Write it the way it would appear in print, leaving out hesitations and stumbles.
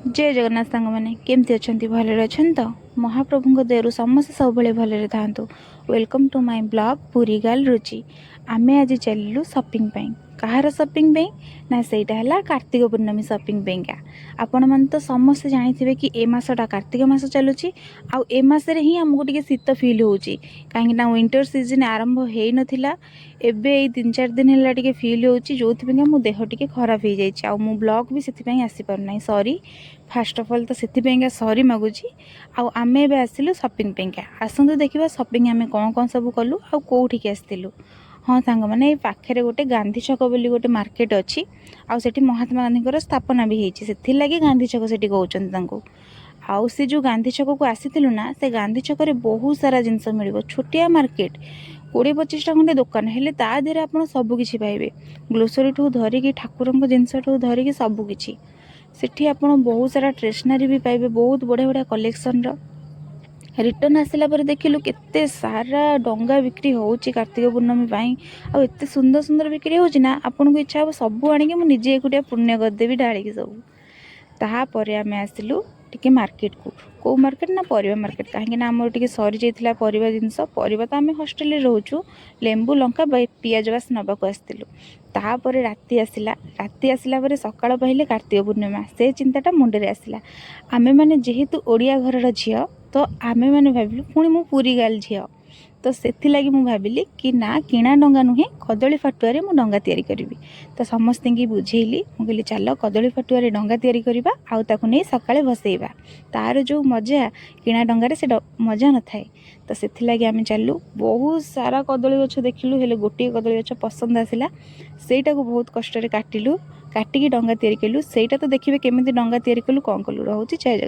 जय जगन्नाथ सांग मैंने केमती अच्छा भले अच्छा तो महाप्रभु दयारू समस्त सब भले था। वेलकम टू माय ब्लॉग पूरी गाल रुचि। आमे आज चलू शॉपिंग कहार शॉपिंग ना सेटा है कार्तिक पूर्णमी शॉपिंग का। आपण मन तो समस्त जानी कि ए मासटा कार्तिक मास चलुची आउ ए मासरे ही आमको टिके शीत फील होची कहीं विंटर सीजन आरंभ हो नथिला। एबे 3-4 दिन है टिके फील होची जो मो देह टिके खराब हो जाइए आ मु ब्लॉग भी से आसी पारना सॉरी। फास्ट अफ ऑल तो से सॉरी मागुची। आमे एबे आसिलु शॉपिंग का। आसंतु देखिबा शॉपिंग आमे कौन कौन सब कलु आ कोठिक आस्तिलु। हाँ सांग मैंने पाखे गोटे गांधी छक बोली गोटे मार्केट अच्छी आउट महात्मा गांधी स्थापना भी होती से लगी गांधी छक से कहते आउ से जो गांधी छक को आसीलु ना से गांधी छक बहुत सारा जिनस मिल छोटिया मार्केट 20-25टा खंडे दुकान हेले ता देहरे आपन सबकिछि पाइबे ग्लोसरी ठू धरिकी ठाकुर जिनस ठू धरिकी सबकिछि सेठी आपन बहुत सारा स्टेशनरी भी पाइबे बहुत बढ़िया बढ़िया कलेक्शन रिटर्न आसला पर देखिलु केते सारा डंगा बिक्री होउची कार्तिक पूर्णमी पाई आ एते सुंदर सुंदर बिक्री होउची ना आपन को इच्छा हो सब आनिके मु निजे एकुटिया पुण्य कर देबी डाळी सब। ताहा परे आमे आसिलु टिके मार्केट को मार्केट ना परिवा मार्केट कहीं आमर टिके सरी जाइथिला परिवा जिनस परिवा तो आमे हॉस्टल रे रहउछु लेंबू लंका पियाज बास नबा को आस्तिलु। तापरे राति आसिला परे सकाळ पहिले कार्तिक पूर्णिमा से चिंताटा मुंडे आसिला। आमे माने जेहेतु ओडिया घरर झियो तो आमे माने भाबिलु पुणी मु पूरी गाल झियो तो सेथि लगी मु भाबिली कि ना किणा डंगा नुहे कदली फाटुआरे मु डंगा तैयारी करिवि। तो समस्त की बुझेली मु कहली चल कदली फाटुआरे डंगा तैयारी करिबा आउ ताकु नै सकाळे भसेइबा तार जो मजा किणा डंगारे से मजा न थाए। तो सेथि लगी आमे चलू बहुत सारा कदली गछ देखिलु हेले गोटे कदली गछ पसंद आसिला सेटा को बहुत कष्ट रे काटिलु काटिकी डंगा तैयारी कलु। सेटा तो देखिबे केमिति डंगा तैयारी कलु कोन कलु रहउची।